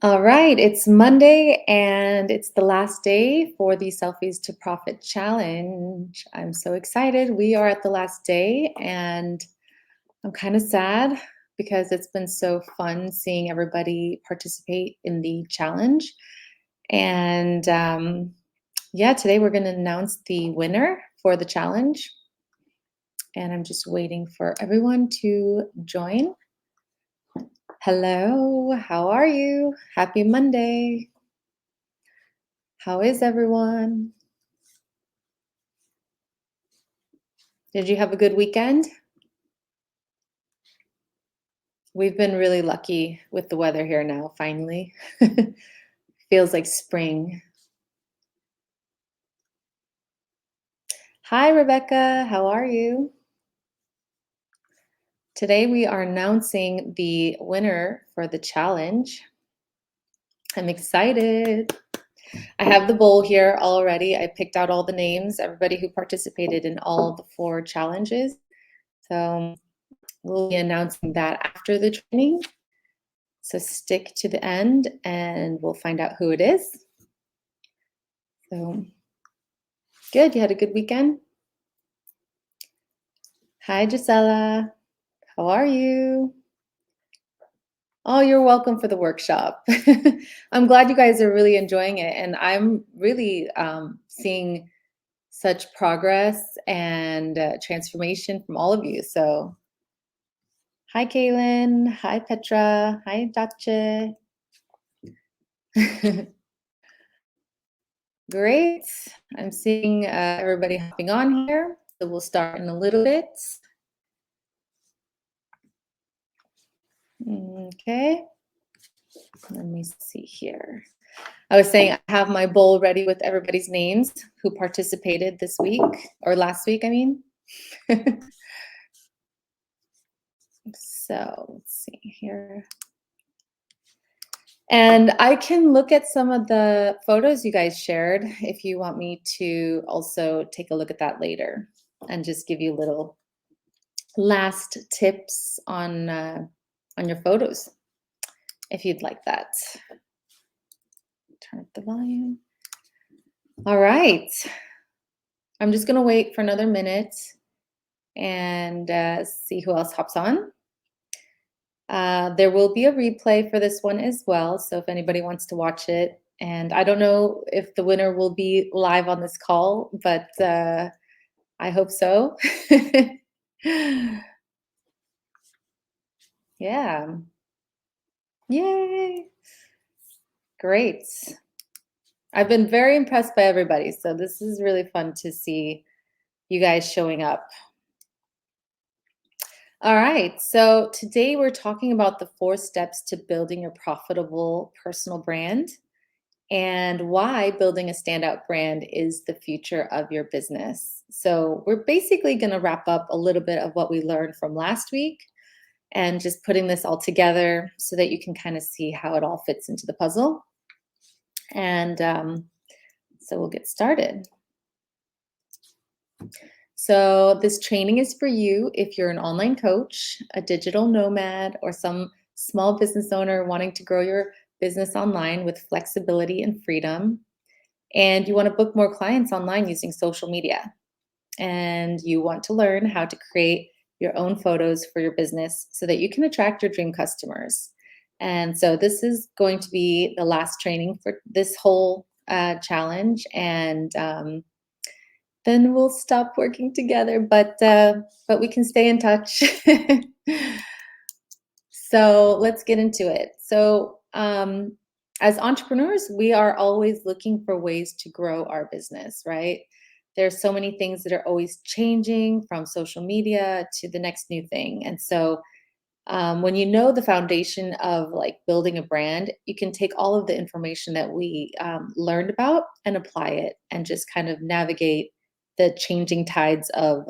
All right, it's Monday and it's the last day for the Selfies to Profit Challenge. I'm so excited. We are at the last day and I'm kind of sad because it's been so fun seeing everybody participate in the challenge. And yeah, today we're going to announce the winner for the challenge. And I'm just waiting for everyone to join. Hello, how are you? Happy Monday. How is everyone? Did you have a good weekend? We've been really lucky with the weather here now, finally. Feels like spring. Hi, Rebecca. How are you? Today we are announcing the winner for the challenge. I'm excited. I have the bowl here already. I picked out all the names, everybody who participated in all the 4 challenges. So we'll be announcing that after the training. So stick to the end and we'll find out who it is. So good. You had a good weekend? Hi, Gisela. How are you? Oh, you're welcome for the workshop. I'm glad you guys are really enjoying it. And I'm really seeing such progress and transformation from all of you. So hi, Kaylin. Hi, Petra. Hi, Dace. Great. I'm seeing everybody hopping on here. So we'll start in a little bit. Okay. Let me see here. I was saying I have my bowl ready with everybody's names who participated this week or last week, I mean. So let's see here. And I can look at some of the photos you guys shared if you want me to also take a look at that later and just give you little last tips on your photos if you'd like that. Turn up the volume. All right. I'm just going to wait for another minute and see who else hops on. There will be a replay for this one as well, so if anybody wants to watch it. And I don't know if the winner will be live on this call, but I hope so. Yeah. Yay. Great. I've been very impressed by everybody, so this is really fun to see you guys showing up. All right, so today we're talking about the 4 steps to building a profitable personal brand and why building a standout brand is the future of your business. So we're basically going to wrap up a little bit of what we learned from last week and just putting this all together so that you can kind of see how it all fits into the puzzle. And so we'll get started. So this training is for you if you're an online coach, a digital nomad, or some small business owner wanting to grow your business online with flexibility and freedom. And you want to book more clients online using social media. And you want to learn how to create your own photos for your business so that you can attract your dream customers. And so this is going to be the last training for this whole challenge. And then we'll stop working together, but we can stay in touch. So let's get into it. So as entrepreneurs, we are always looking for ways to grow our business, right? There's so many things that are always changing, from social media to the next new thing. And so when you know the foundation of like building a brand, you can take all of the information that we learned about and apply it and just kind of navigate the changing tides of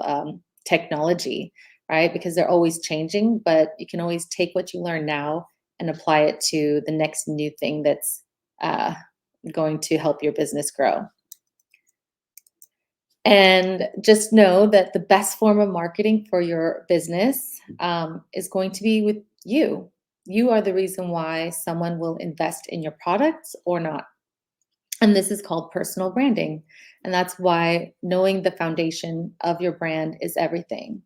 technology, right? Because they're always changing, but you can always take what you learn now and apply it to the next new thing that's going to help your business grow. And just know that the best form of marketing for your business is going to be with you. You are the reason why someone will invest in your products or not. And this is called personal branding. And that's why knowing the foundation of your brand is everything,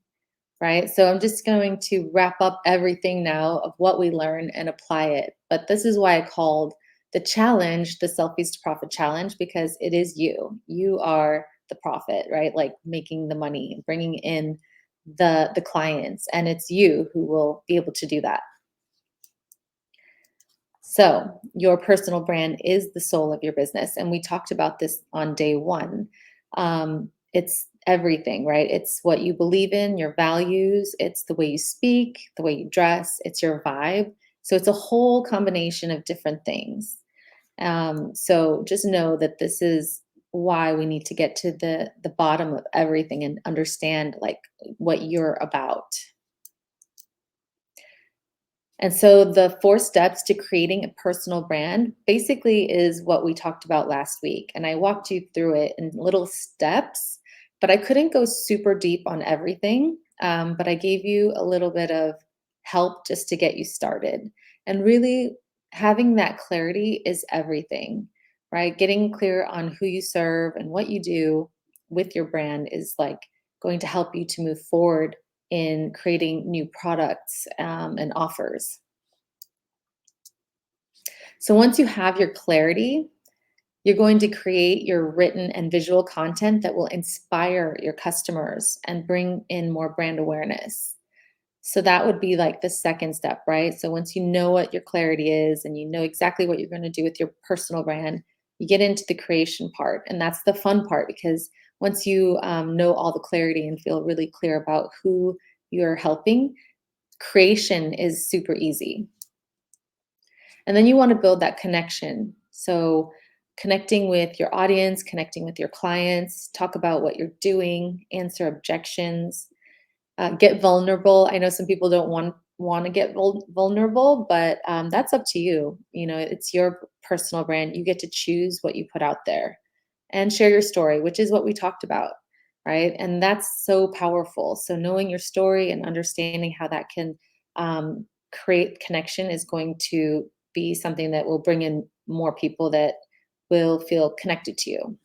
right? So I'm just going to wrap up everything now of what we learn and apply it. But this is why I called the challenge the Selfies to Profit Challenge, because it is you. You are the profit, right? Like making the money, bringing in the clients, and it's you who will be able to do that. So, your personal brand is the soul of your business. And we talked about this on day one. It's everything, right? It's what you believe in, your values, it's the way you speak, the way you dress, it's your vibe. So, it's a whole combination of different things. So, just know that this is why we need to get to the bottom of everything and understand like what you're about. And so the 4 steps to creating a personal brand basically is what we talked about last week. And I walked you through it in little steps, but I couldn't go super deep on everything. But I gave you a little bit of help just to get you started. And really, having that clarity is everything, right? Getting clear on who you serve and what you do with your brand is like going to help you to move forward in creating new products and offers. So once you have your clarity, you're going to create your written and visual content that will inspire your customers and bring in more brand awareness. So that would be like the second step, right? So once you know what your clarity is and you know exactly what you're going to do with your personal brand, you get into the creation part. And that's the fun part because once you know all the clarity and feel really clear about who you're helping, creation is super easy. And then you want to build that connection. So, connecting with your audience, connecting with your clients, talk about what you're doing, answer objections, get vulnerable. I know some people don't want to get vulnerable, but that's up to you. You know, it's your personal brand. You get to choose what you put out there and share your story, which is what we talked about, right? And that's so powerful. So knowing your story and understanding how that can create connection is going to be something that will bring in more people that will feel connected to you.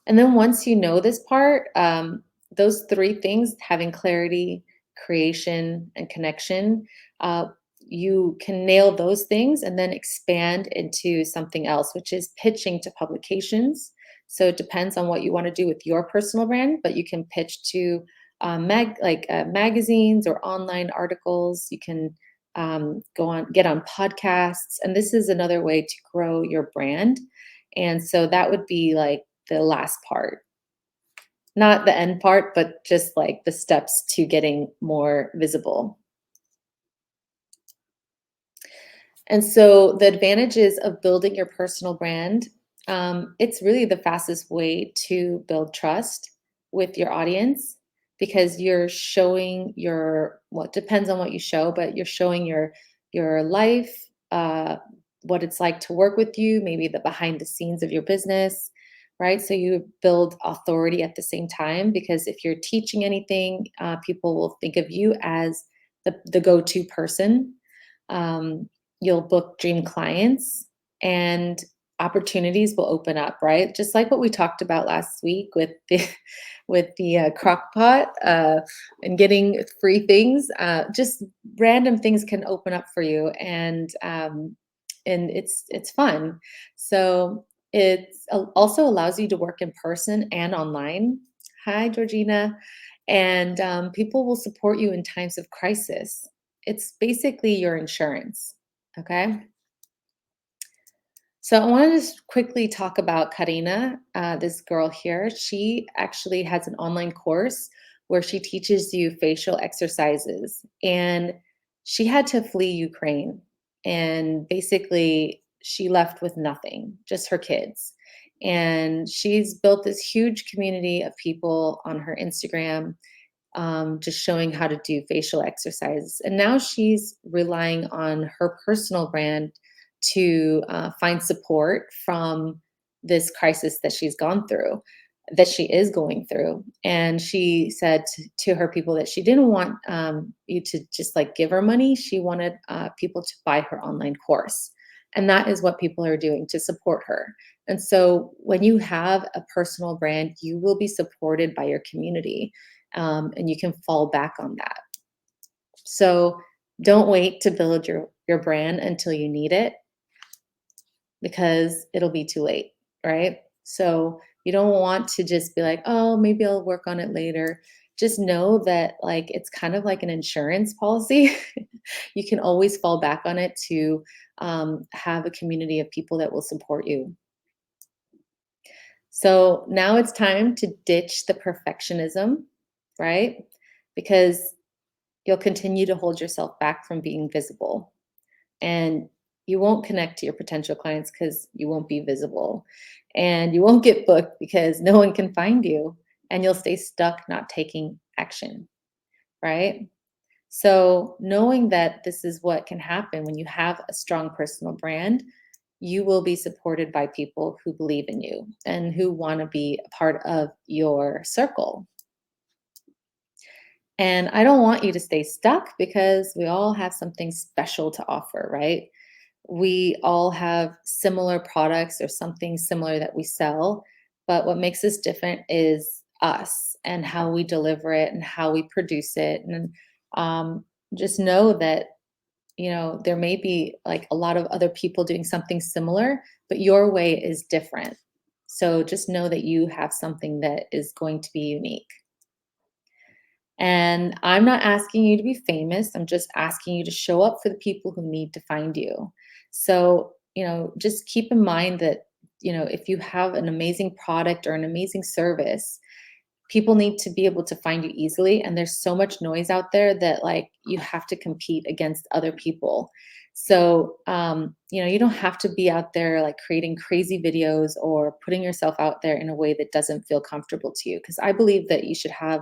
And then once you know this part, those 3 things, having clarity, creation, and connection, uh, you can nail those things and then expand into something else, which is pitching to publications. So it depends on what you want to do with your personal brand, but you can pitch to magazines or online articles. You can go on, get on podcasts, and this is another way to grow your brand. And so that would be like the last part. Not the end part, but just like the steps to getting more visible. And so the advantages of building your personal brand, it's really the fastest way to build trust with your audience because you're showing your well, it depends on what you show, but you're showing your life, what it's like to work with you, maybe the behind the scenes of your business, right? So you build authority at the same time because if you're teaching anything, people will think of you as the go-to person. Um, you'll book dream clients and opportunities will open up, right? Just like what we talked about last week with the with the crock pot and getting free things. Just random things can open up for you, and it's fun. So it also allows you to work in person and online. Hi, Georgina. And people will support you in times of crisis. It's basically your insurance. Okay. So I want to just quickly talk about Karina, this girl here. She actually has an online course where she teaches you facial exercises, and she had to flee Ukraine, and basically she left with nothing, just her kids. And she's built this huge community of people on her Instagram, just showing how to do facial exercises. And now she's relying on her personal brand to find support from this crisis that she's gone through. that she is going through. And she said to her people that she didn't want you to just like give her money. She wanted people to buy her online course. And that is what people are doing to support her. And so when you have a personal brand, you will be supported by your community, and you can fall back on that. So don't wait to build your brand until you need it, because it'll be too late, right? So you don't want to just be like, oh, maybe I'll work on it later. Just know that like it's kind of like an insurance policy. You can always fall back on it to have a community of people that will support you. So now it's time to ditch the perfectionism, right? Because you'll continue to hold yourself back from being visible. And you won't connect to your potential clients because you won't be visible. And you won't get booked because no one can find you. And you'll stay stuck not taking action, right? So, knowing that this is what can happen when you have a strong personal brand, you will be supported by people who believe in you and who want to be a part of your circle. And I don't want you to stay stuck because we all have something special to offer, right? We all have similar products or something similar that we sell, but what makes us different is us and how we deliver it and how we produce it. And um, just know that, there may be like a lot of other people doing something similar, but your way is different. So just know that you have something that is going to be unique. And I'm not asking you to be famous. I'm just asking you to show up for the people who need to find you. So, just keep in mind that, if you have an amazing product or an amazing service, people need to be able to find you easily. And there's so much noise out there that like you have to compete against other people. So, you don't have to be out there like creating crazy videos or putting yourself out there in a way that doesn't feel comfortable to you. Because I believe that you should have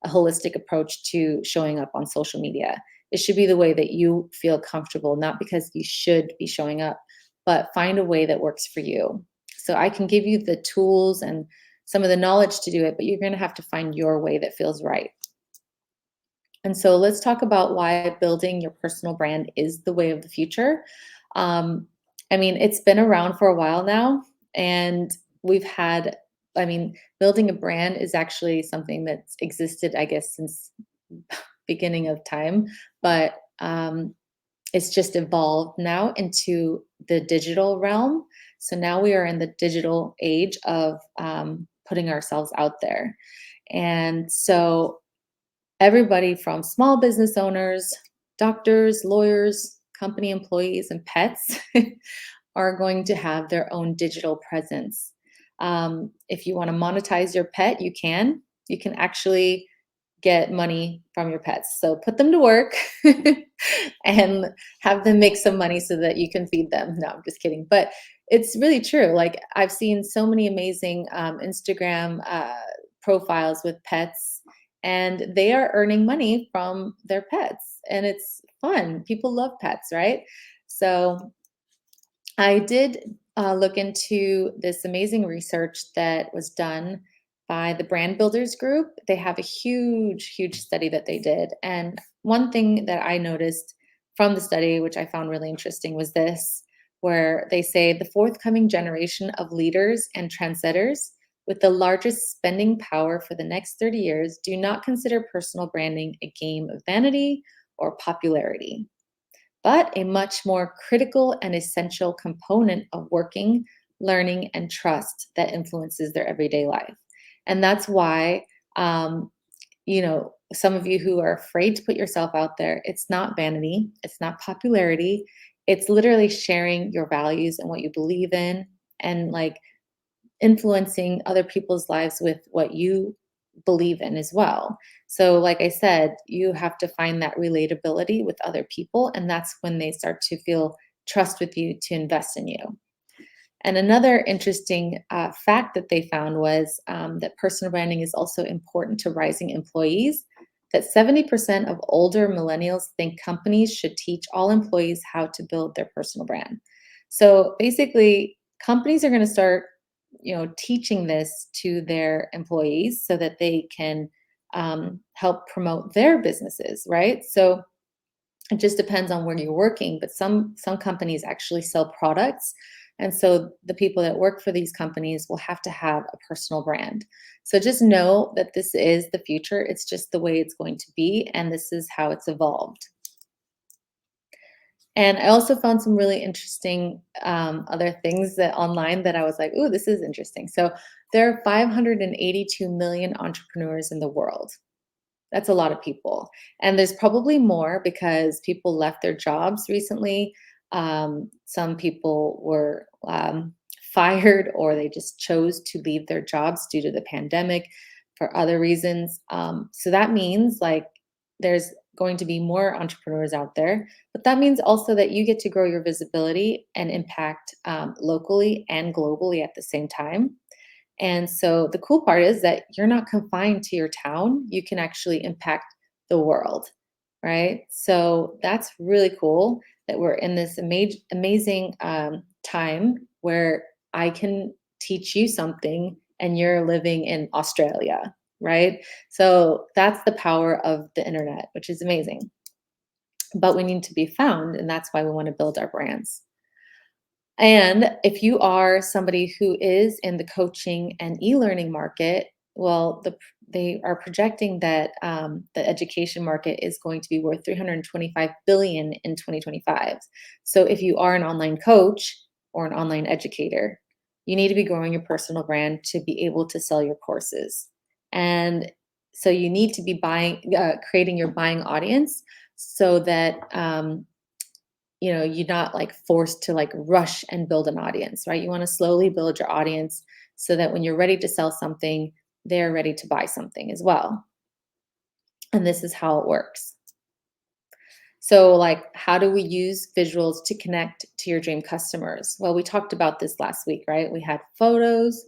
a holistic approach to showing up on social media. It should be the way that you feel comfortable, not because you should be showing up, but find a way that works for you. So I can give you the tools and some of the knowledge to do it, but you're going to have to find your way that feels right. And so let's talk about why building your personal brand is the way of the future. Um, I mean, it's been around for a while now, and we've had, I mean, building a brand is actually something that's existed, I guess, since beginning of time, but it's just evolved now into the digital realm. So now we are in the digital age of putting ourselves out there. And so everybody from small business owners, doctors, lawyers, company employees, and pets are going to have their own digital presence. If you want to monetize your pet, you can. You can actually get money from your pets. So put them to work and have them make some money so that you can feed them. No, I'm just kidding. But it's really true. Like I've seen so many amazing Instagram profiles with pets, and they are earning money from their pets. And it's fun. People love pets, right? So I did look into this amazing research that was done by the Brand Builders Group. They have a huge, huge study that they did. And one thing that I noticed from the study, which I found really interesting, was this, where they say the forthcoming generation of leaders and trendsetters with the largest spending power for the next 30 years do not consider personal branding a game of vanity or popularity, but a much more critical and essential component of working, learning, and trust that influences their everyday life. And that's why, some of you who are afraid to put yourself out there, it's not vanity, it's not popularity. It's literally sharing your values and what you believe in, and like influencing other people's lives with what you believe in as well. So, like I said, you have to find that relatability with other people, and that's when they start to feel trust with you to invest in you. And another interesting fact that they found was that personal branding is also important to rising employees. That 70% of older millennials think companies should teach all employees how to build their personal brand. So basically, companies are going to start teaching this to their employees so that they can help promote their businesses, right? So it just depends on where you're working, but some companies actually sell products, and so the people that work for these companies will have to have a personal brand. So just know that this is the future. It's just the way it's going to be, and this is how it's evolved. And I also found some really interesting other things that online that I was like, "Ooh, this is interesting." So there are 582 million entrepreneurs in the world. That's a lot of people. And there's probably more because people left their jobs recently. Some people were fired or they just chose to leave their jobs due to the pandemic for other reasons. So that means like there's going to be more entrepreneurs out there, but that means also that you get to grow your visibility and impact locally and globally at the same time. And so the cool part is that you're not confined to your town. You can actually impact the world, right? So that's really cool that we're in this amazing time where I can teach you something and you're living in Australia, right? So that's the power of the internet, which is amazing. But we need to be found, and that's why we want to build our brands. And if you are somebody who is in the coaching and e-learning market, well, they are projecting that the education market is going to be worth 325 billion in 2025. So if you are an online coach or an online educator, you need to be growing your personal brand to be able to sell your courses. And so you need to be creating your buying audience so that you're not like forced to like rush and build an audience, right? You want to slowly build your audience so that when you're ready to sell something, they're ready to buy something as well. And this is how it works. So, like, how do we use visuals to connect to your dream customers? Well, we talked about this last week, right? We had photos.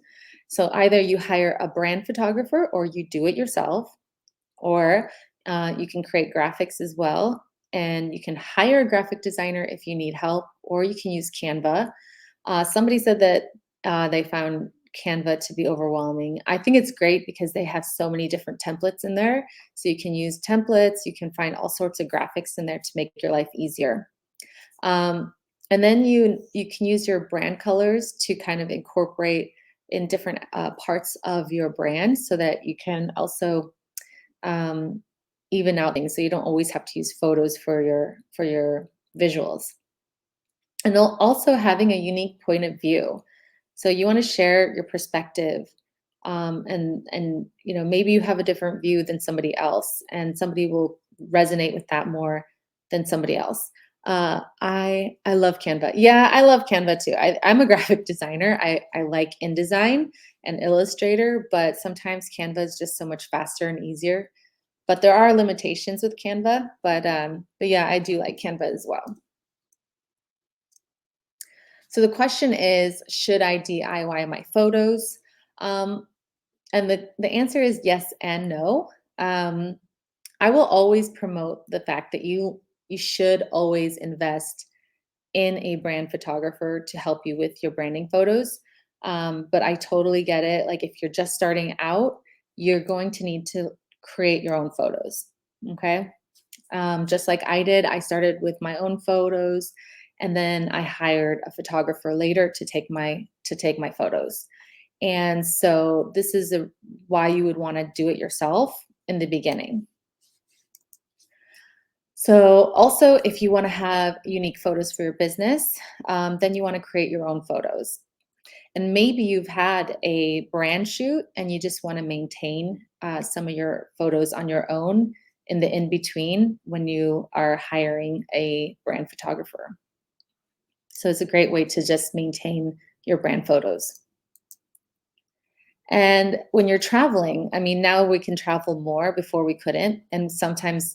So, either you hire a brand photographer or you do it yourself, or you can create graphics as well. And you can hire a graphic designer if you need help, or you can use Canva. Somebody said that they found Canva to be overwhelming. I think it's great because they have so many different templates in there. So you can use templates, you can find all sorts of graphics in there to make your life easier. Um, and then you can use your brand colors to kind of incorporate in different parts of your brand so that you can also um, even out things so you don't always have to use photos for your visuals. And also having a unique point of view. So you want to share your perspective, and maybe you have a different view than somebody else, and somebody will resonate with that more than somebody else. I love Canva. Yeah, I love Canva too. I'm a graphic designer. I like InDesign and Illustrator, but sometimes Canva is just so much faster and easier. But there are limitations with Canva. But yeah, I do like Canva as well. So the question is, should I DIY my photos? Um, and the answer is yes and no. Um, I will always promote the fact that you should always invest in a brand photographer to help you with your branding photos. But I totally get it. Like if you're just starting out, you're going to need to create your own photos. Okay. Just like I did, I started with my own photos, and then I hired a photographer later to take my photos. And so this is why you would want to do it yourself in the beginning. So also, if you want to have unique photos for your business, then you want to create your own photos. And maybe you've had a brand shoot and you just want to maintain some of your photos on your own in the in between when you are hiring a brand photographer. So it's a great way to just maintain your brand photos. And when you're traveling, I mean, now we can travel more, before we couldn't. And sometimes,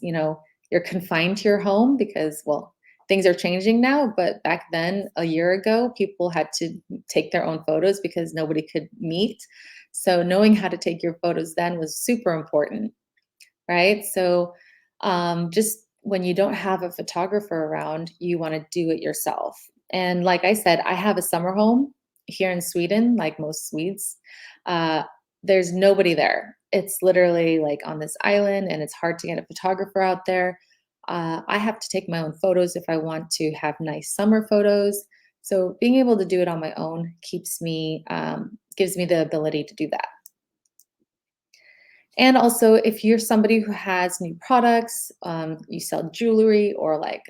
you're confined to your home because, well, things are changing now. But back then, a year ago, people had to take their own photos because nobody could meet. So knowing how to take your photos then was super important, right? So just when you don't have a photographer around, you want to do it yourself. And like I said, I have a summer home here in Sweden, like most Swedes, uh, there's nobody there. It's literally like on this island, and it's hard to get a photographer out there. I have to take my own photos if I want to have nice summer photos. So being able to do it on my own gives me the ability to do that. And also, if you're somebody who has new products, you sell jewelry or like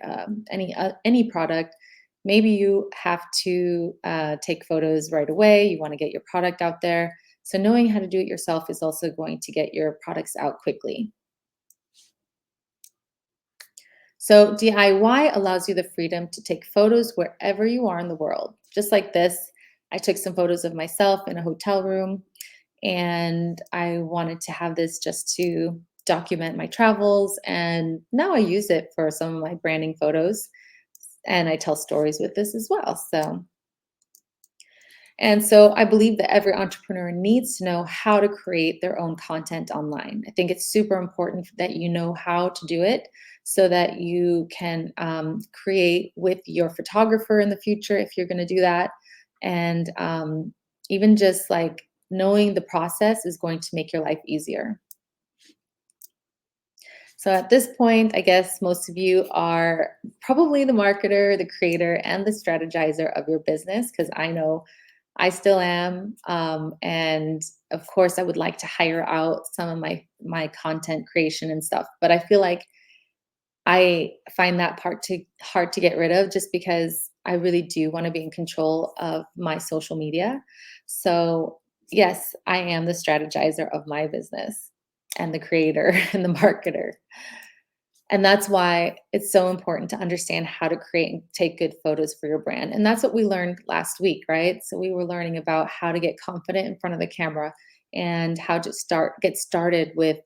any product, maybe you have to take photos right away. You want to get your product out there. So knowing how to do it yourself is also going to get your products out quickly. So DIY allows you the freedom to take photos wherever you are in the world. Just like this, I took some photos of myself in a hotel room, and I wanted to have this just to document my travels. And now I use it for some of my branding photos, and I tell stories with this as well. So I believe that every entrepreneur needs to know how to create their own content online. I think it's super important that you know how to do it so that you can create with your photographer in the future if you're going to do that. And even just like knowing the process is going to make your life easier. So at this point, I guess most of you are probably the marketer, the creator, and the strategizer of your business, because I know I still am. And of course, I would like to hire out some of my content creation and stuff, but I feel like I find that part too hard to get rid of just because I really do want to be in control of my social media. So, yes, I am the strategizer of my business and the creator and the marketer. And that's why it's so important to understand how to create and take good photos for your brand. And that's what we learned last week, right? So we were learning about how to get confident in front of the camera and how to get started with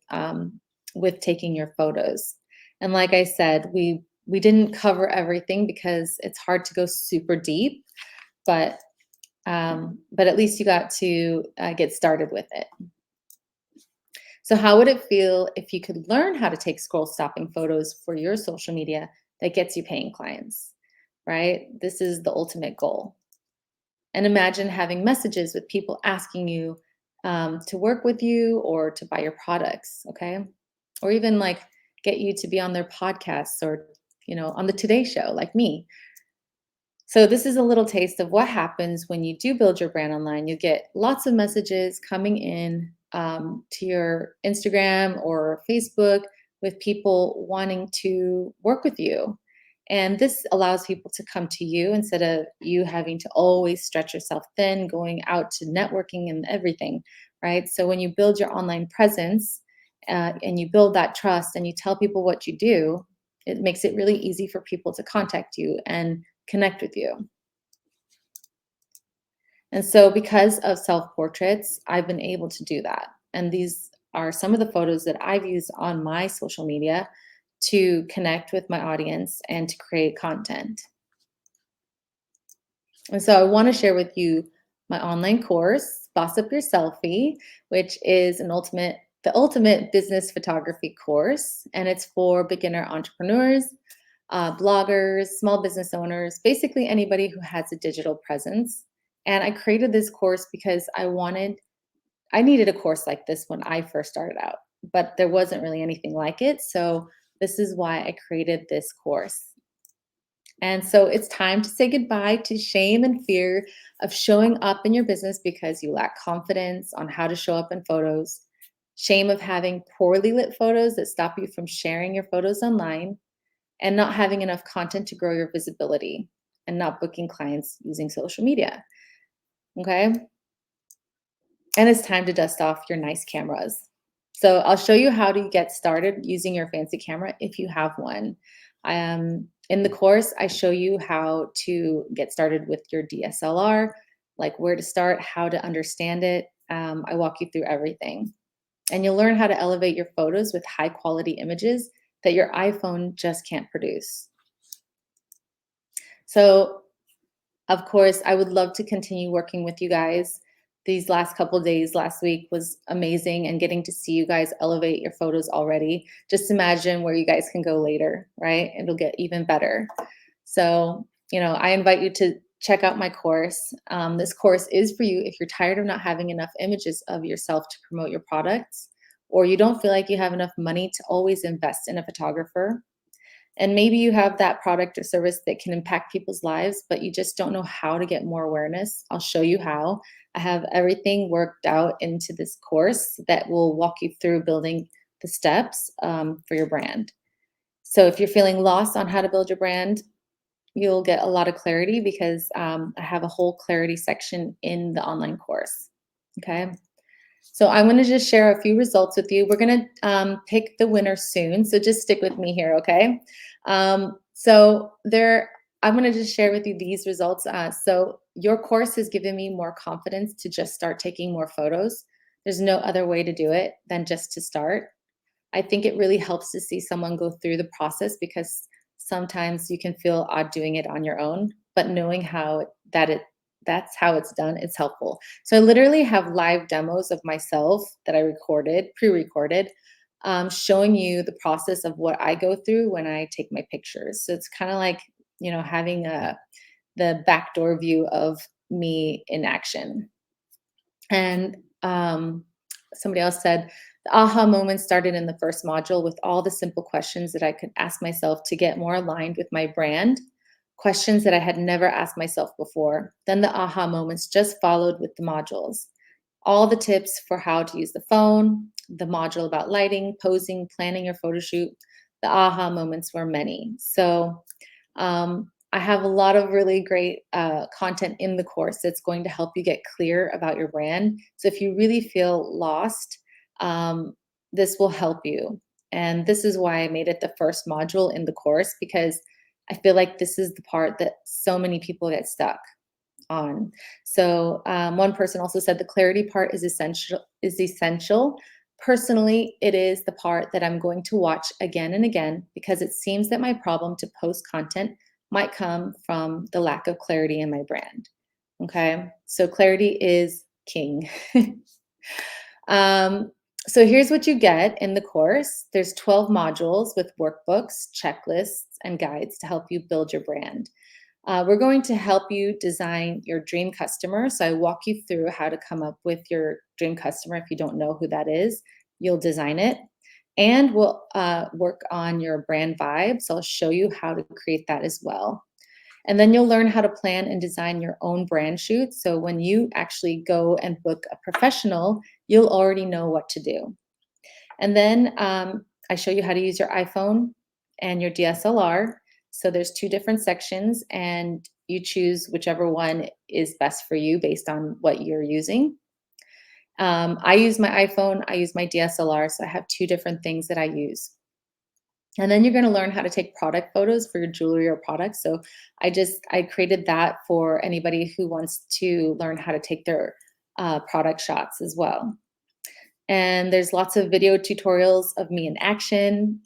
taking your photos. And like I said, we didn't cover everything because it's hard to go super deep, but but at least you got to get started with it. So, how would it feel if you could learn how to take scroll stopping photos for your social media that gets you paying clients, right? This is the ultimate goal. And imagine having messages with people asking you to work with you or to buy your products, okay? Or even like get you to be on their podcasts or, on the Today Show, like me. So this is a little taste of what happens when you do build your brand online. You get lots of messages coming in to your Instagram or Facebook with people wanting to work with you. And this allows people to come to you instead of you having to always stretch yourself thin, going out to networking and everything, right? So when you build your online presence and you build that trust and you tell people what you do, it makes it really easy for people to contact you and connect with you. And so, because of self portraits, I've been able to do that. And these are some of the photos that I've used on my social media to connect with my audience and to create content. And so, I want to share with you my online course, Boss Up Your Selfie, which is the ultimate business photography course. And it's for beginner entrepreneurs, bloggers, small business owners, basically anybody who has a digital presence. And I created this course because I needed a course like this when I first started out, but there wasn't really anything like it. So this is why I created this course. And so it's time to say goodbye to shame and fear of showing up in your business because you lack confidence on how to show up in photos, shame of having poorly lit photos that stop you from sharing your photos online, and not having enough content to grow your visibility and not booking clients using social media. Okay. And it's time to dust off your nice cameras. So I'll show you how to get started using your fancy camera if you have one. In the course, I show you how to get started with your DSLR, like where to start, how to understand it. I walk you through everything. And you'll learn how to elevate your photos with high quality images that your iPhone just can't produce. So, of course, I would love to continue working with you guys. These last couple of days, last week was amazing, and getting to see you guys elevate your photos already. Just imagine where you guys can go later, right? It'll get even better. So, I invite you to check out my course. This course is for you if you're tired of not having enough images of yourself to promote your products, or you don't feel like you have enough money to always invest in a photographer. And maybe you have that product or service that can impact people's lives, but you just don't know how to get more awareness. I'll show you how. I have everything worked out into this course that will walk you through building the steps for your brand. So if you're feeling lost on how to build your brand, you'll get a lot of clarity because I have a whole clarity section in the online course. Okay. So I'm going to just share a few results with you. We're going to pick the winner soon. So just stick with me here. Okay. So there, I'm going to just share with you these results. So your course has given me more confidence to just start taking more photos. There's no other way to do it than just to start. I think it really helps to see someone go through the process because sometimes you can feel odd doing it on your own, but knowing that's how it's done, it's helpful. So I literally have live demos of myself that I recorded, pre-recorded, showing you the process of what I go through when I take my pictures. So it's kind of like, having the backdoor view of me in action. And somebody else said, the aha moment started in the first module with all the simple questions that I could ask myself to get more aligned with my brand, questions that I had never asked myself before. Then the aha moments just followed with the modules. All the tips for how to use the phone, the module about lighting, posing, planning your photo shoot. The aha moments were many. So I have a lot of really great content in the course that's going to help you get clear about your brand. So if you really feel lost, um, this will help you. And this is why I made it the first module in the course, because I feel like this is the part that so many people get stuck on. So one person also said the clarity part is essential. Is essential. Personally, it is the part that I'm going to watch again and again because it seems that my problem to post content might come from the lack of clarity in my brand. Okay, so clarity is king. um, so here's what you get in the course. There's 12 modules with workbooks, checklists, and guides to help you build your brand. We're going to help you design your dream customer. So I walk you through how to come up with your dream customer. If you don't know who that is, you'll design it. And we'll work on your brand vibe. So I'll show you how to create that as well. And then you'll learn how to plan and design your own brand shoot. So when you actually go and book a professional, you'll already know what to do. And then I show you how to use your iPhone and your DSLR. So there's two different sections, and you choose whichever one is best for you based on what you're using. I use my iPhone, I use my DSLR, so I have two different things that I use. And then you're going to learn how to take product photos for your jewelry or products. So I created that for anybody who wants to learn how to take their product shots as well. And there's lots of video tutorials of me in action.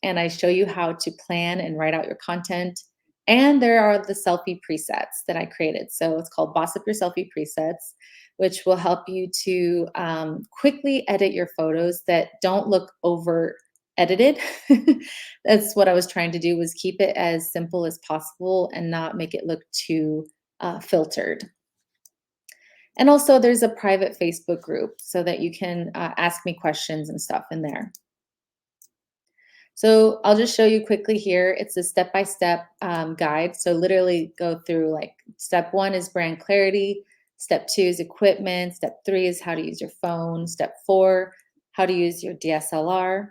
And I show you how to plan and write out your content. And there are the selfie presets that I created. So it's called Boss Up Your Selfie Presets, which will help you to quickly edit your photos that don't look over edited. That's what I was trying to do, was keep it as simple as possible and not make it look too filtered. And also there's a private Facebook group so that you can ask me questions and stuff in there. So I'll just show you quickly here. It's a step-by-step guide. So literally go through, like, step 1 is brand clarity. Step 2 is equipment. Step 3 is how to use your phone. Step 4, how to use your DSLR.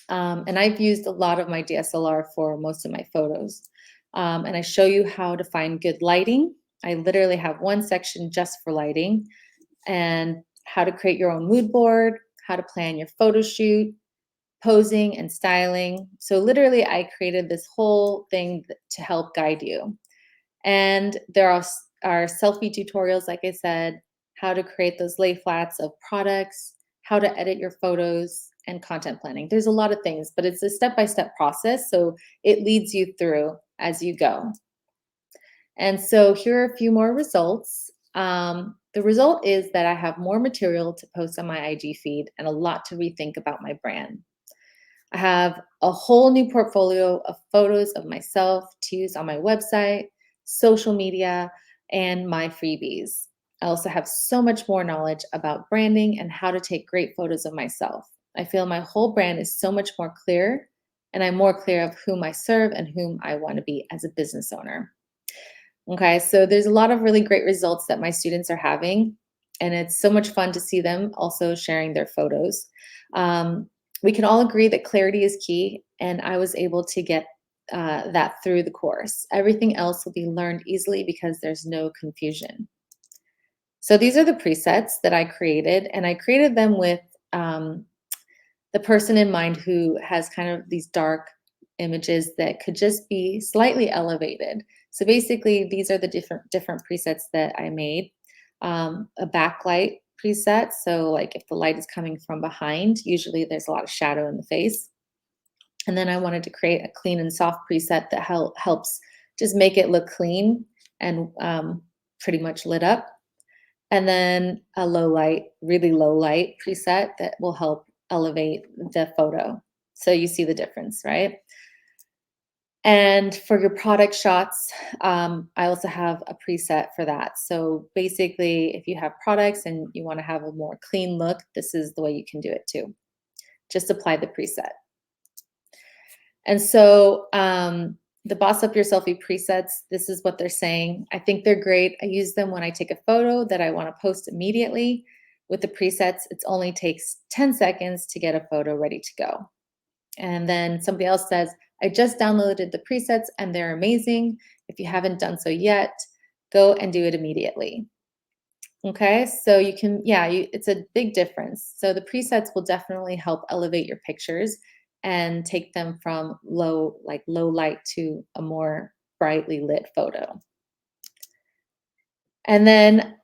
And I've used a lot of my DSLR for most of my photos. And I show you how to find good lighting. I literally have one section just for lighting, and how to create your own mood board, how to plan your photo shoot, posing and styling. So literally I created this whole thing to help guide you. And there are selfie tutorials, like I said, how to create those lay flats of products, how to edit your photos, and content planning. There's a lot of things, but it's a step-by-step process. So it leads you through as you go. And so here are a few more results. The result is that I have more material to post on my IG feed and a lot to rethink about my brand. I have a whole new portfolio of photos of myself to use on my website. social media, and my freebies. I also have so much more knowledge about branding and how to take great photos of myself. I feel my whole brand is so much more clear, and I'm more clear of whom I serve and whom I want to be as a business owner. Okay, so there's a lot of really great results that my students are having, and it's so much fun to see them also sharing their photos. Um, we can all agree that clarity is key, and I was able to get that through the course. Everything else will be learned easily because there's no confusion. So these are the presets that I created, and I created them with um, the person in mind who has kind of these dark images that could just be slightly elevated. So basically, these are the different presets that I made. A backlight preset, so like if the light is coming from behind, usually there's a lot of shadow in the face. And then I wanted to create a clean and soft preset that helps just make it look clean and pretty much lit up. And then a low light, really low light preset that will help elevate the photo. So you see the difference, right? And for your product shots, I also have a preset for that. So basically, if you have products and you want to have a more clean look, this is the way you can do it too. Just apply the preset. And so the Boss Up Your Selfie presets, this is what they're saying. I think they're great. I use them when I take a photo that I want to post immediately. With the presets, it only takes 10 seconds to get a photo ready to go. And then somebody else says, I just downloaded the presets and they're amazing. If you haven't done so yet, go and do it immediately. Okay, so you can, yeah, it's a big difference. So the presets will definitely help elevate your pictures and take them from low light to a more brightly lit photo. And then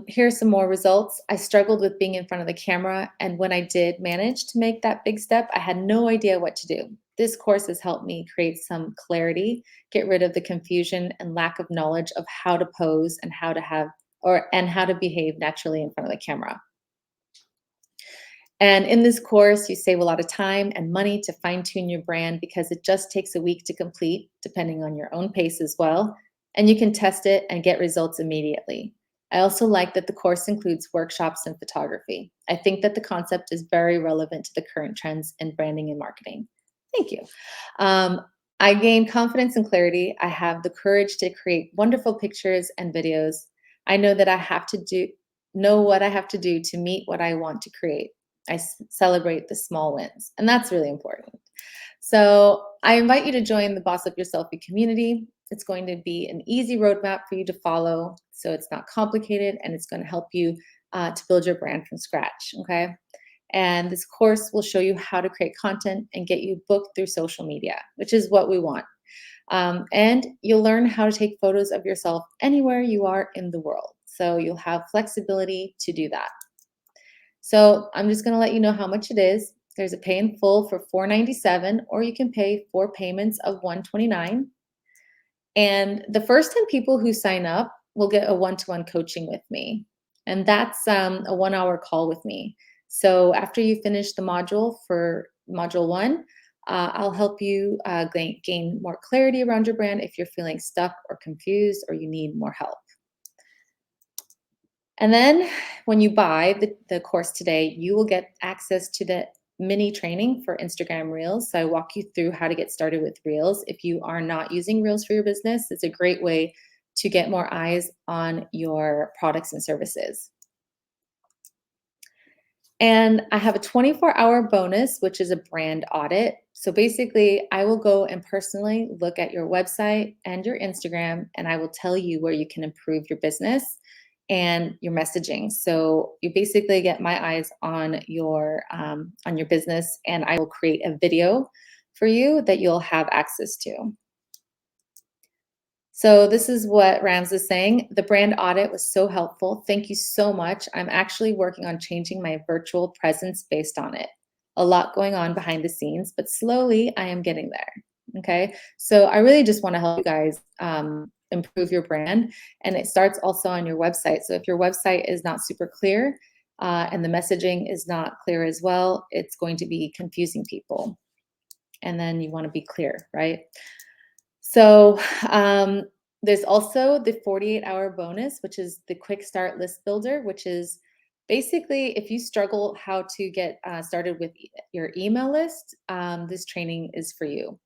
here's some more results. I struggled with being in front of the camera, and when I did manage to make that big step, I had no idea what to do. This course has helped me create some clarity, get rid of the confusion and lack of knowledge of how to pose and how to have and how to behave naturally in front of the camera. And in this course, you save a lot of time and money to fine tune your brand because it just takes a week to complete, depending on your own pace as well. And you can test it and get results immediately. I also like that the course includes workshops in photography. I think that the concept is very relevant to the current trends in branding and marketing. Thank you. Um, I gain confidence and clarity. I have the courage to create wonderful pictures and videos. I know that I have to know what I have to do to meet what I want to create. I celebrate the small wins, and that's really important. So I invite you to join the Boss Up Your Selfie community. It's going to be an easy roadmap for you to follow, so it's not complicated, and it's going to help you to build your brand from scratch. Okay. And this course will show you how to create content and get you booked through social media, which is what we want. And you'll learn how to take photos of yourself anywhere you are in the world. So you'll have flexibility to do that. So I'm just going to let you know how much it is. There's a pay in full for $497, or you can pay 4 payments of $129. And the first 10 people who sign up will get a one-to-one coaching with me. And that's a 1 hour call with me. So after you finish the module for module one, I'll help you gain more clarity around your brand if you're feeling stuck or confused or you need more help. And then when you buy the course today, you will get access to the mini training for Instagram Reels. So I walk you through how to get started with Reels. If you are not using Reels for your business, it's a great way to get more eyes on your products and services. And I have a 24-hour bonus, which is a brand audit. So basically, I will go and personally look at your website and your Instagram, and I will tell you where you can improve your business and your messaging. So you basically get my eyes on your business, and I will create a video for you that you'll have access to. So this is what Rams is saying. The brand audit was so helpful. Thank you so much. I'm actually working on changing my virtual presence based on it. A lot going on behind the scenes, but slowly I am getting there. Okay. So I really just want to help you guys improve your brand. And it starts also on your website. So if your website is not super clear and the messaging is not clear as well, it's going to be confusing people. And then you want to be clear, right? So There's also the 48-hour bonus, which is the quick start list builder, which is basically if you struggle how to get started with your email list, this training is for you.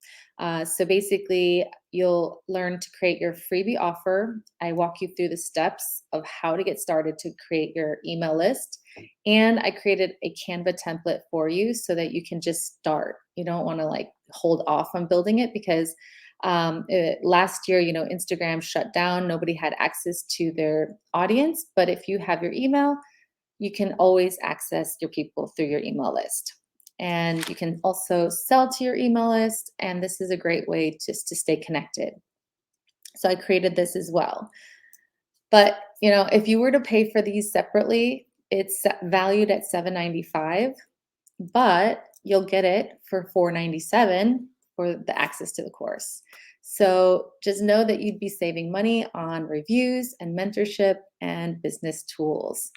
So basically, you'll learn to create your freebie offer. I walk you through the steps of how to get started to create your email list. And I created a Canva template for you so that you can just start. You don't want to like hold off on building it because last year, Instagram shut down. Nobody had access to their audience. But if you have your email, you can always access your people through your email list. And you can also sell to your email list. And this is a great way just to stay connected. So I created this as well. But if you were to pay for these separately, it's valued at $7.95, but you'll get it for $4.97 for the access to the course. So just know that you'd be saving money on reviews and mentorship and business tools.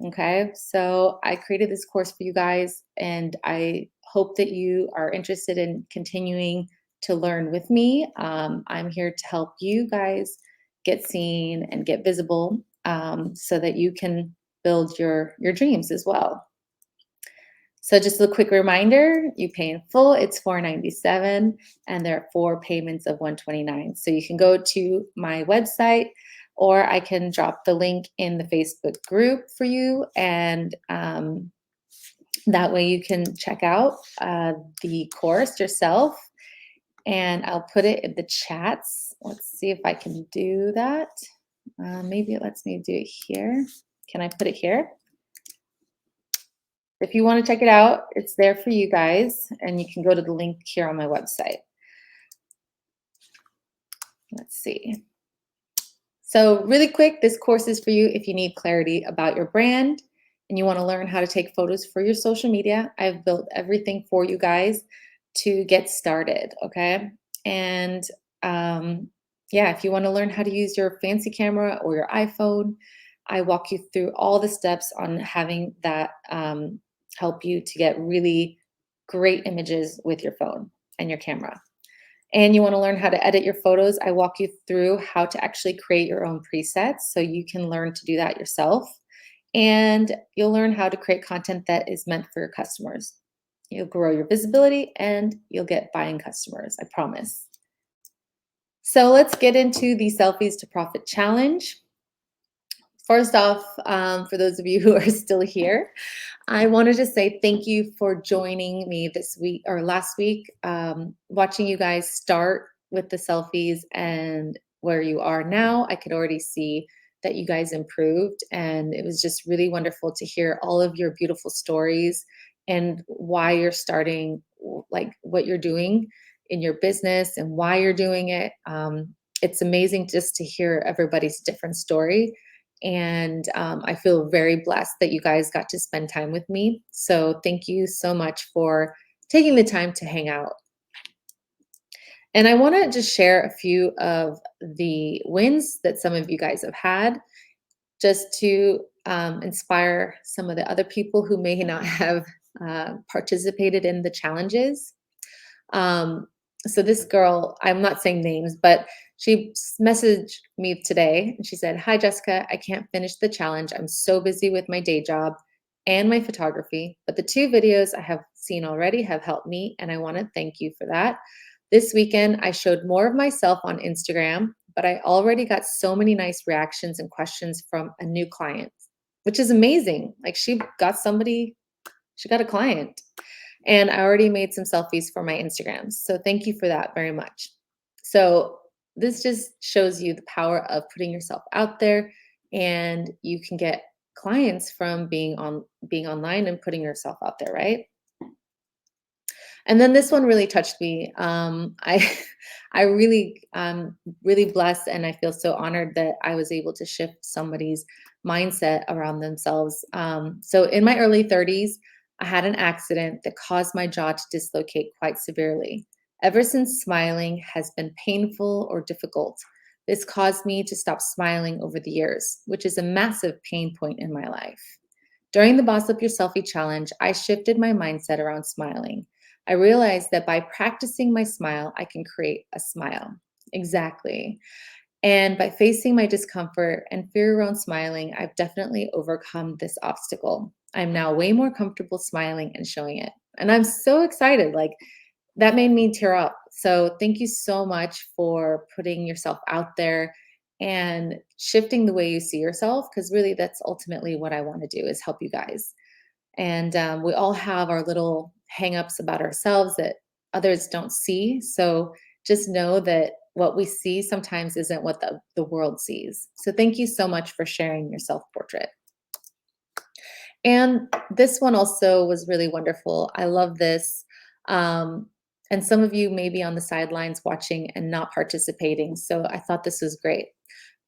Okay, so I created this course for you guys, and I hope that you are interested in continuing to learn with me. I'm here to help you guys get seen and get visible, so that you can build your dreams as well. So just a quick reminder, you pay in full, it's $4.97, and there are 4 payments of $129. So you can go to my website, or I can drop the link in the Facebook group for you, and that way you can check out the course yourself, and I'll put it in the chats. Let's see if I can do that. Maybe it lets me do it here. Can I put it here? If you want to check it out, it's there for you guys, and you can go to the link here on my website. Let's see. So really quick, this course is for you if you need clarity about your brand and you want to learn how to take photos for your social media. I've built everything for you guys to get started, okay? And yeah, if you want to learn how to use your fancy camera or your iPhone, I walk you through all the steps on having that help you to get really great images with your phone and your camera. And you want to learn how to edit your photos, I walk you through how to actually create your own presets so you can learn to do that yourself. And you'll learn how to create content that is meant for your customers. You'll grow your visibility and you'll get buying customers, I promise. So let's get into the Selfies to Profit Challenge. First off, for those of you who are still here, I wanted to say thank you for joining me this week or last week, watching you guys start with the selfies and where you are now. I could already see that you guys improved, and it was just really wonderful to hear all of your beautiful stories and why you're starting, like what you're doing in your business and why you're doing it. It's amazing just to hear everybody's different story. And I feel very blessed that you guys got to spend time with me. So thank you so much for taking the time to hang out. And I want to just share a few of the wins that some of you guys have had, just to inspire some of the other people who may not have participated in the challenges. Um, so this girl, I'm not saying names, but she messaged me today and she said, "Hi, Jessica, I can't finish the challenge. I'm so busy with my day job and my photography, but the 2 videos I have seen already have helped me, and I want to thank you for that. This weekend, I showed more of myself on Instagram, but I already got so many nice reactions and questions from a new client, which is amazing. Like she got a client. And I already made some selfies for my Instagrams. So thank you for that very much." So this just shows you the power of putting yourself out there, and you can get clients from being online and putting yourself out there, right? And then this one really touched me. I I really really blessed, and I feel so honored that I was able to shift somebody's mindset around themselves. So in my early 30s, I had an accident that caused my jaw to dislocate quite severely. Ever since, smiling has been painful or difficult. This caused me to stop smiling over the years, which is a massive pain point in my life. During the Boss Up Your Selfie challenge, I shifted my mindset around smiling. I realized that by practicing my smile, I can create a smile. Exactly. And by facing my discomfort and fear around smiling, I've definitely overcome this obstacle. I'm now way more comfortable smiling and showing it. And I'm so excited. Like, that made me tear up. So thank you so much for putting yourself out there and shifting the way you see yourself, because really that's ultimately what I want to do is help you guys. And we all have our little hangups about ourselves that others don't see. So just know that what we see sometimes isn't what the world sees. So thank you so much for sharing your self portrait. And this one also was really wonderful. I love this. Um, and some of you may be on the sidelines watching and not participating. So I thought this was great.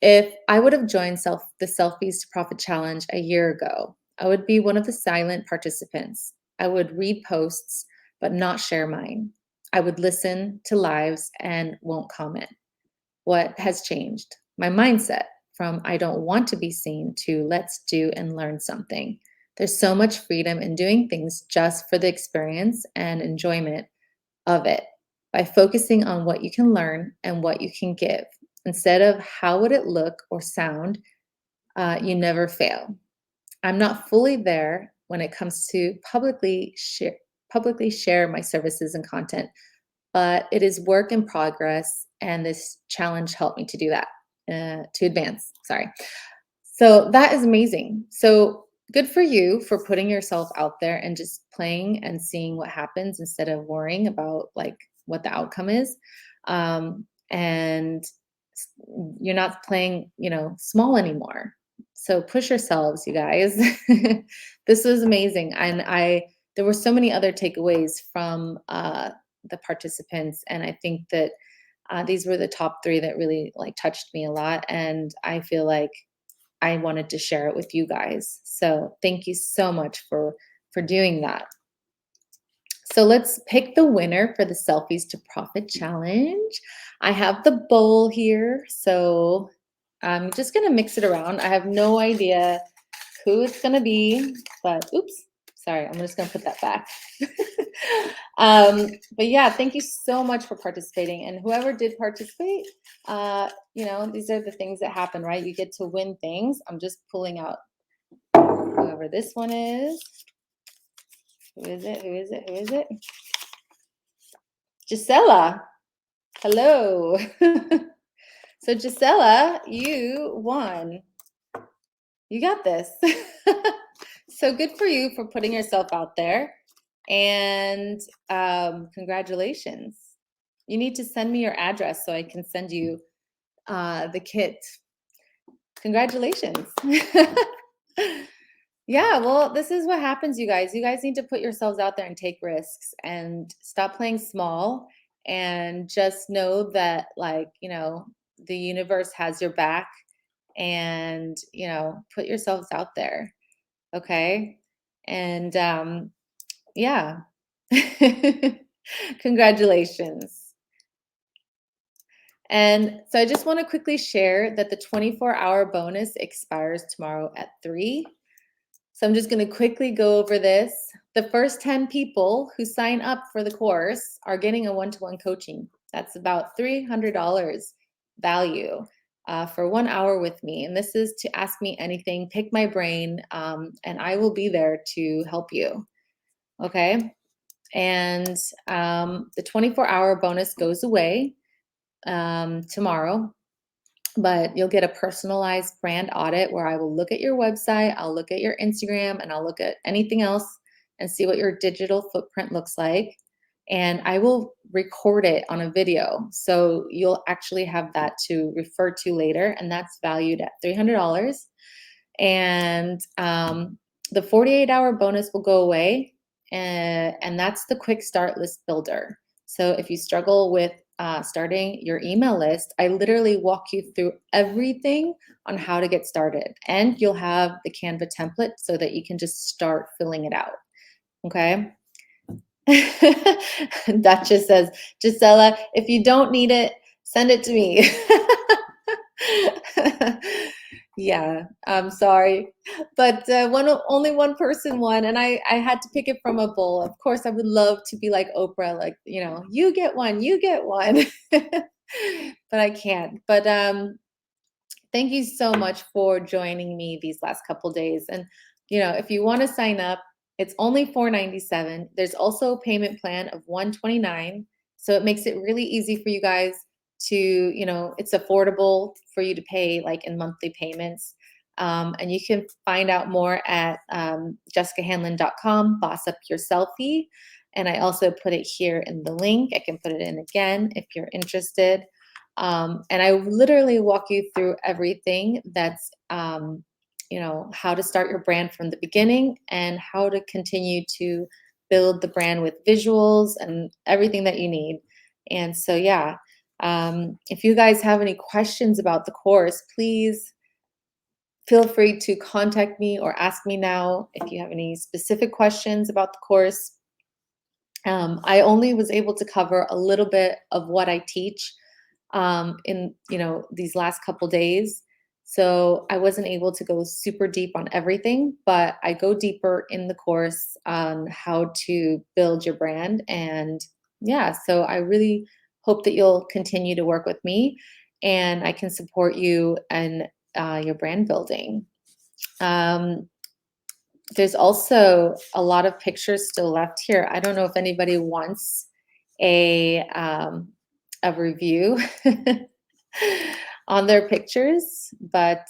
If I would have joined the Selfies to Profit Challenge a year ago, I would be one of the silent participants. I would read posts, but not share mine. I would listen to lives and won't comment. What has changed? My mindset from I don't want to be seen to let's do and learn something. There's so much freedom in doing things just for the experience and enjoyment of it by focusing on what you can learn and what you can give instead of how would it look or sound. You never fail. I'm not fully there when it comes to publicly share my services and content, but it is work in progress, and this challenge helped me to do that, to advance. Sorry. So that is amazing. So good for you for putting yourself out there and just playing and seeing what happens instead of worrying about like what the outcome is. And you're not playing, small anymore. So push yourselves, you guys. This was amazing. And there were so many other takeaways from the participants. And I think that these were the top three that really like touched me a lot. And I feel like I wanted to share it with you guys. So thank you so much for doing that. So let's pick the winner for the Selfies to Profit Challenge. I have the bowl here, so I'm just gonna mix it around. I have no idea who it's gonna be, but oops, sorry, I'm just gonna put that back. But yeah, thank you so much for participating. And whoever did participate, these are the things that happen, right? You get to win things. I'm just pulling out whoever this one is. Who is it? Who is it? Who is it? Gisela. Hello. So Gisela, you won. You got this. So good for you for putting yourself out there. And congratulations. You need to send me your address so I can send you the kit. Congratulations. Yeah, well, this is what happens, you guys. You guys need to put yourselves out there and take risks and stop playing small and just know that, like, the universe has your back and, put yourselves out there. Okay. And yeah. Congratulations. And so I just want to quickly share that the 24-hour bonus expires tomorrow at 3. So I'm just going to quickly go over this. The first 10 people who sign up for the course are getting a one-to-one coaching. That's about $300 value for 1 hour with me. And this is to ask me anything, pick my brain, and I will be there to help you. Okay. And the 24-hour bonus goes away tomorrow, but you'll get a personalized brand audit where I will look at your website, I'll look at your Instagram, and I'll look at anything else and see what your digital footprint looks like. And I will record it on a video. So you'll actually have that to refer to later. And that's valued at $300. And the 48-hour bonus will go away. And that's the quick start list builder. So if you struggle with starting your email list, I literally walk you through everything on how to get started. And you'll have the Canva template so that you can just start filling it out. Okay. Duchess says, Gisela, if you don't need it, send it to me. Yeah, I'm sorry, but only one person won, and I had to pick it from a bowl. Of course, I would love to be like Oprah, like, you get one, you get one, but I can't. But Thank you so much for joining me these last couple days. And if you want to sign up, it's only $4.97. There's also a payment plan of $129. So it makes it really easy for you guys to, it's affordable for you to pay like in monthly payments. And you can find out more at jessicahanlon.com, boss up your selfie. And I also put it here in the link. I can put it in again if you're interested. And I literally walk you through everything that's, how to start your brand from the beginning and how to continue to build the brand with visuals and everything that you need. And so, yeah, if you guys have any questions about the course, please feel free to contact me or ask me now if you have any specific questions about the course. I only was able to cover a little bit of what I teach in these last couple days. So I wasn't able to go super deep on everything, but I go deeper in the course on how to build your brand. And yeah, so I really hope that you'll continue to work with me and I can support you in your brand building. Um, there's also a lot of pictures still left here. I don't know if anybody wants a review on their pictures, but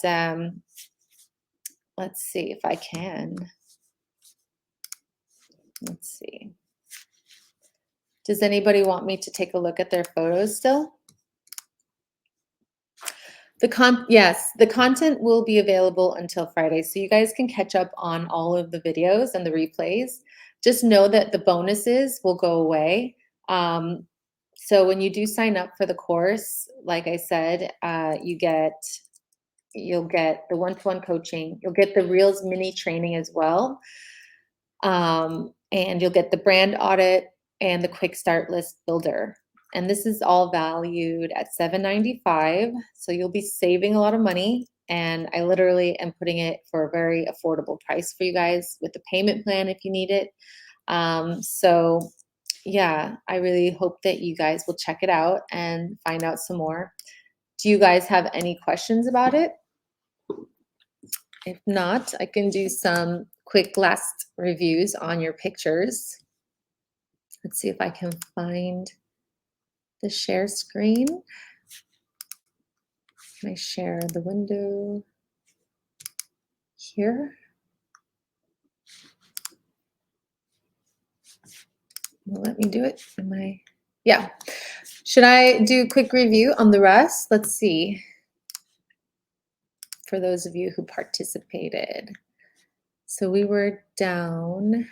let's see if I can. Let's see. Does anybody want me to take a look at their photos still? Yes, the content will be available until Friday, so you guys can catch up on all of the videos and the replays. Just know that the bonuses will go away. So when you do sign up for the course, like I said, you'll get the one-to-one coaching, you'll get the Reels mini training as well, and you'll get the brand audit and the quick start list builder. And this is all valued at $7.95. So you'll be saving a lot of money. And I literally am putting it for a very affordable price for you guys with the payment plan if you need it. So yeah, I really hope that you guys will check it out and find out some more. Do you guys have any questions about it? If not, I can do some quick last reviews on your pictures. Let's see if I can find the share screen. Can I share the window here? Will let me do it? Yeah. Should I do a quick review on the rest? Let's see. For those of you who participated. So we were down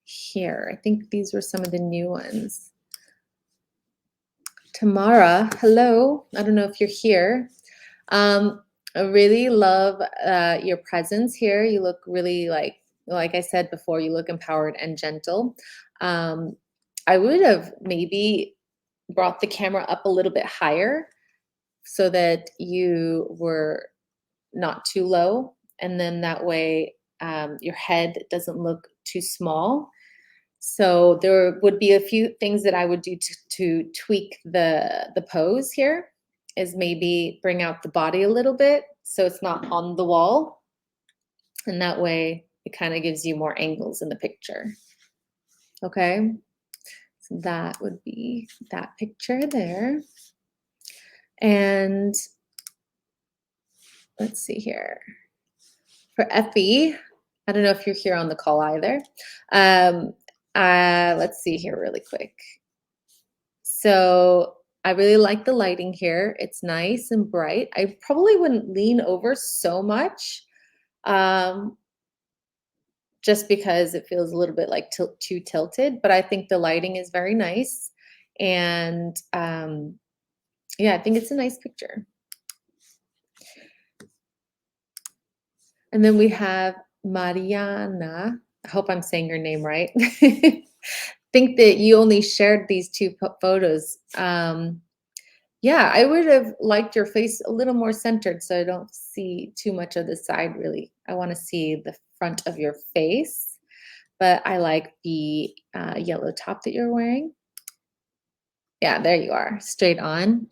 here. I think these were some of the new ones. Tamara, hello. I don't know if you're here. I really love your presence here. You look really like I said before, you look empowered and gentle. I would have maybe brought the camera up a little bit higher so that you were not too low. And then that way your head doesn't look too small. So there would be a few things that I would do to tweak the pose here is maybe bring out the body a little bit so it's not on the wall. And that way it kind of gives you more angles in the picture. Okay, so that would be that picture there. And let's see here. For Effie, I don't know if you're here on the call either. Let's see here really quick. So I really like the lighting here. It's nice and bright. I probably wouldn't lean over so much just because it feels a little bit like too tilted, but I think the lighting is very nice. And yeah, I think it's a nice picture. And then we have Mariana. I hope I'm saying your name right. Think that you only shared these two photos. Yeah, I would have liked your face a little more centered so I don't see too much of the side really. I want to see the front of your face, but I like the yellow top that you're wearing. Yeah, there you are, straight on.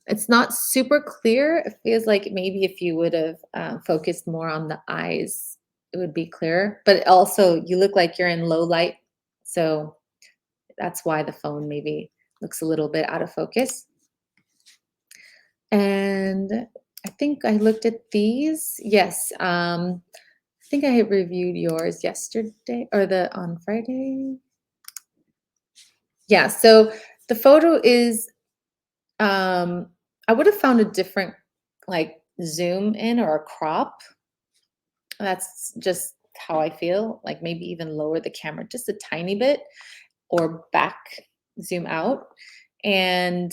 It's not super clear. It feels like maybe if you would have focused more on the eyes, it would be clearer. But also, you look like you're in low light, so that's why the phone maybe looks a little bit out of focus. And I think I looked at these. Yes, I think I had reviewed yours yesterday or the on Friday. Yeah, so the photo is I would have found a different like zoom in or a crop. That's just how I feel. Like maybe even lower the camera just a tiny bit or back zoom out. And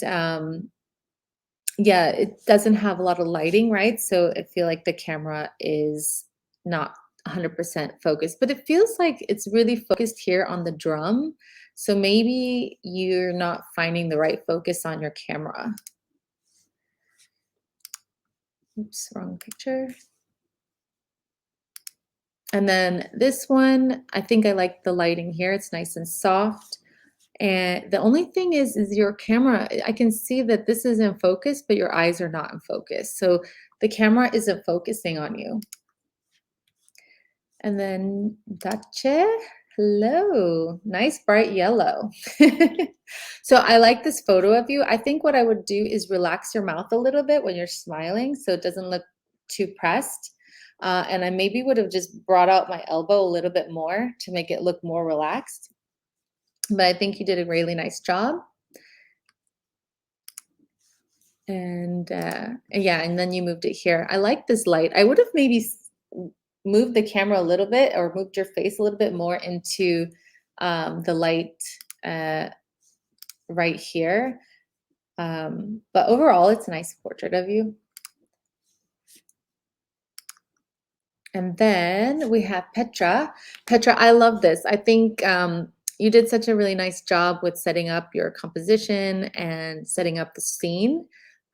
yeah, it doesn't have a lot of lighting, right? So I feel like the camera is not 100% focused, but it feels like it's really focused here on the drum. So maybe you're not finding the right focus on your camera. Oops, wrong picture. And then this one, I think I like the lighting here. It's nice and soft. And the only thing is your camera, I can see that this is in focus, but your eyes are not in focus. So the camera isn't focusing on you. And then Dache, hello, nice bright yellow. So I like this photo of you. I think what I would do is relax your mouth a little bit when you're smiling so it doesn't look too pressed. And I maybe would have just brought out my elbow a little bit more to make it look more relaxed. But I think you did a really nice job. And yeah, and then you moved it here. I like this light. I would have maybe moved the camera a little bit or moved your face a little bit more into the light uh, right here. But overall, it's a nice portrait of you. And then we have Petra. Petra, I love this. I think you did such a really nice job with setting up your composition and setting up the scene.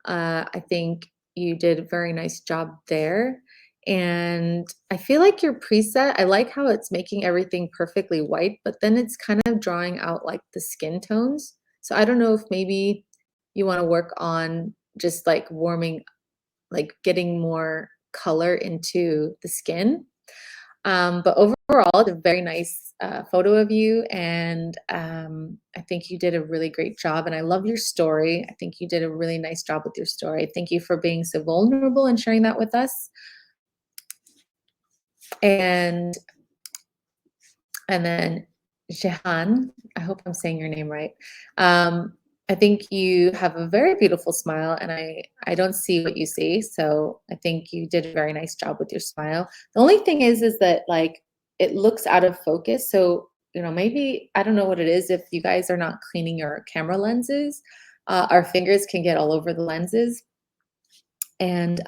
I think you did a very nice job there. And I feel like your preset, I like how it's making everything perfectly white, but then it's kind of drawing out like the skin tones. So I don't know if maybe you want to work on just like warming, like getting more color into the skin. But overall, it's a very nice photo of you, and I think you did a really great job. And I love your story. I think you did a really nice job with your story. Thank you for being so vulnerable and sharing that with us. And and then Jehan, I hope I'm saying your name right. I think you have a very beautiful smile, and I don't see what you see. So I think you did a very nice job with your smile. The only thing is that like it looks out of focus. So maybe I don't know what it is. If you guys are not cleaning your camera lenses, our fingers can get all over the lenses, and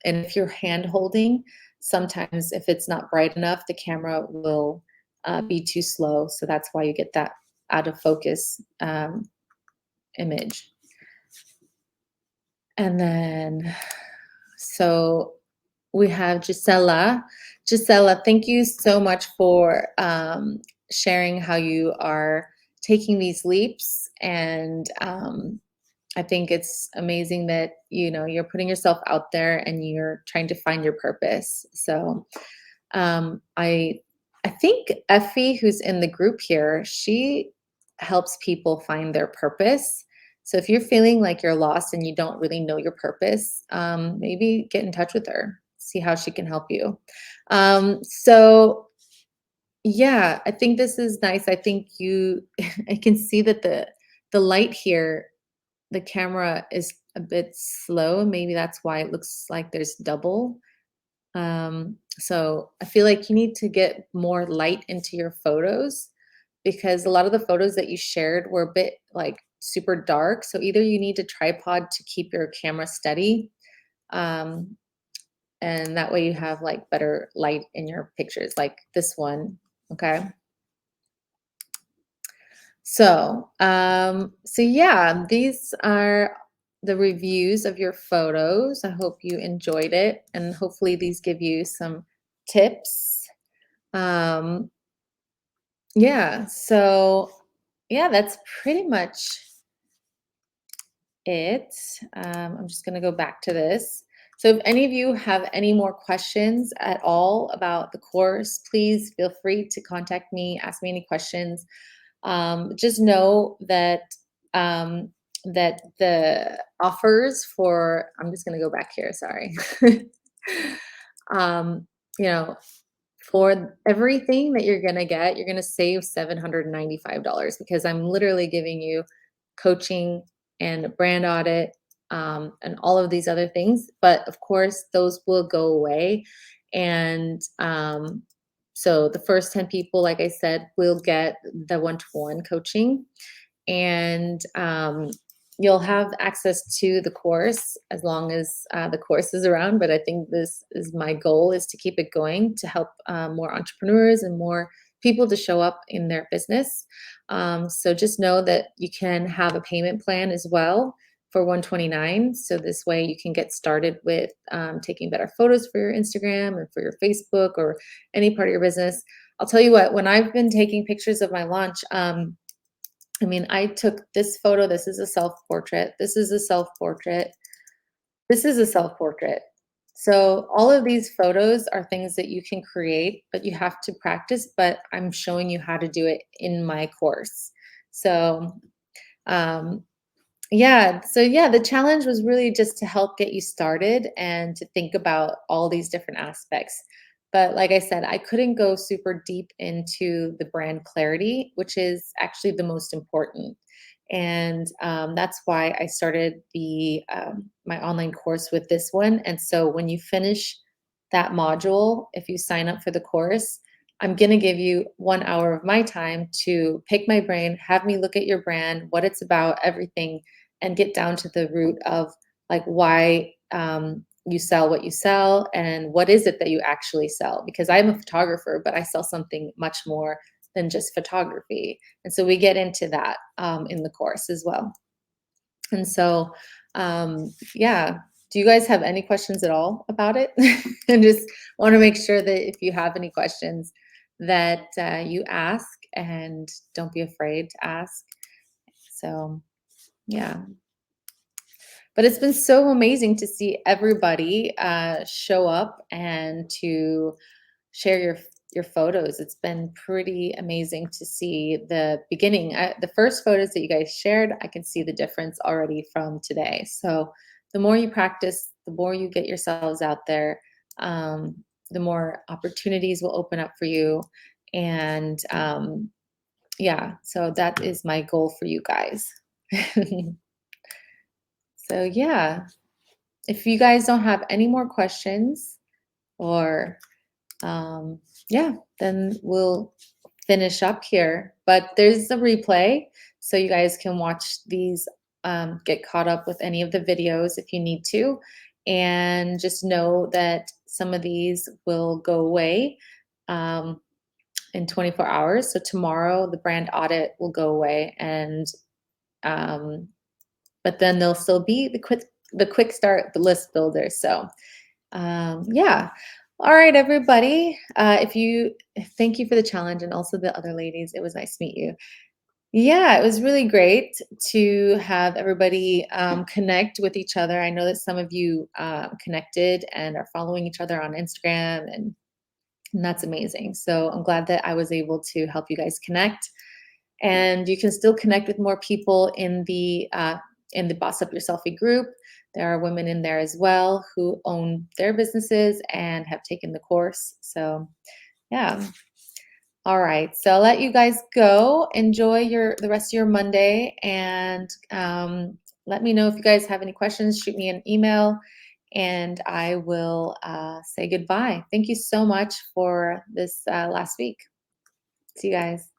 if you're hand holding, sometimes if it's not bright enough, the camera will be too slow. So that's why you get that out of focus image. And then, so we have Gisela. Gisela, thank you so much for sharing how you are taking these leaps. And I think it's amazing that you're putting yourself out there and you're trying to find your purpose. So I think Effie, who's in the group here, she helps people find their purpose. So if you're feeling like you're lost and you don't really know your purpose, maybe get in touch with her, see how she can help you. So yeah, I think this is nice. I think I can see that the light here, the camera is a bit slow. Maybe that's why it looks like there's double. So I feel like you need to get more light into your photos because a lot of the photos that you shared were a bit like super dark. So either you need a tripod to keep your camera steady, um, and that way you have like better light in your pictures, like this one. Okay. So yeah, these are the reviews of your photos. I hope you enjoyed it, and hopefully these give you some tips. Um, yeah, so yeah, that's pretty much it. I'm just going to go back to this. So if any of you have any more questions at all about the course, please feel free to contact me, ask me any questions. Just know that um, that the offers for, I'm just going to go back here, sorry. um, you know, for everything that you're gonna get, you're gonna save $795 because I'm literally giving you coaching and a brand audit, and all of these other things. But of course, those will go away. And so the first 10 people, like I said, will get the one-to-one coaching, and you'll have access to the course as long as the course is around. But I think this is my goal, is to keep it going to help more entrepreneurs and more people to show up in their business. So just know that you can have a payment plan as well for 129. So this way you can get started with taking better photos for your Instagram and for your Facebook or any part of your business. I'll tell you what, when I've been taking pictures of my launch, I mean, I took this photo. This is a self portrait. This is a self portrait. This is a self portrait. So, all of these photos are things that you can create, but you have to practice. But I'm showing you how to do it in my course. So, um, yeah, the challenge was really just to help get you started and to think about all these different aspects. But like I said, I couldn't go super deep into the brand clarity, which is actually the most important. And that's why I started the my online course with this one. And so when you finish that module, if you sign up for the course, I'm going to give you 1 hour of my time to pick my brain, have me look at your brand, what it's about, everything, and get down to the root of like why you sell what you sell and what is it that you actually sell. Because I'm a photographer, but I sell something much more than just photography. And so we get into that in the course as well. And so, yeah. Do you guys have any questions at all about it? And just want to make sure that if you have any questions, that you ask, and don't be afraid to ask. So, yeah. But it's been so amazing to see everybody show up and to share your photos. It's been pretty amazing to see the beginning. The first photos that you guys shared, I can see the difference already from today. So the more you practice, the more you get yourselves out there, the more opportunities will open up for you. And yeah, so that is my goal for you guys. So yeah, if you guys don't have any more questions, or um, yeah, then we'll finish up here. But there's a replay, so you guys can watch these, get caught up with any of the videos if you need to. And just know that some of these will go away in 24 hours. So tomorrow, the brand audit will go away, and um, but then there'll still be the quick start, the list builder. So yeah. All right, everybody. If you Thank you for the challenge, and also the other ladies. It was nice to meet you. Yeah, it was really great to have everybody connect with each other. I know that some of you connected and are following each other on Instagram, and that's amazing. So I'm glad that I was able to help you guys connect. And you can still connect with more people in the Boss Up Your Selfie group. There are women in there as well who own their businesses and have taken the course. So yeah. All right. So I'll let you guys go. Enjoy the rest of your Monday, and let me know if you guys have any questions. Shoot me an email, and I will say goodbye. Thank you so much for this last week. See you guys.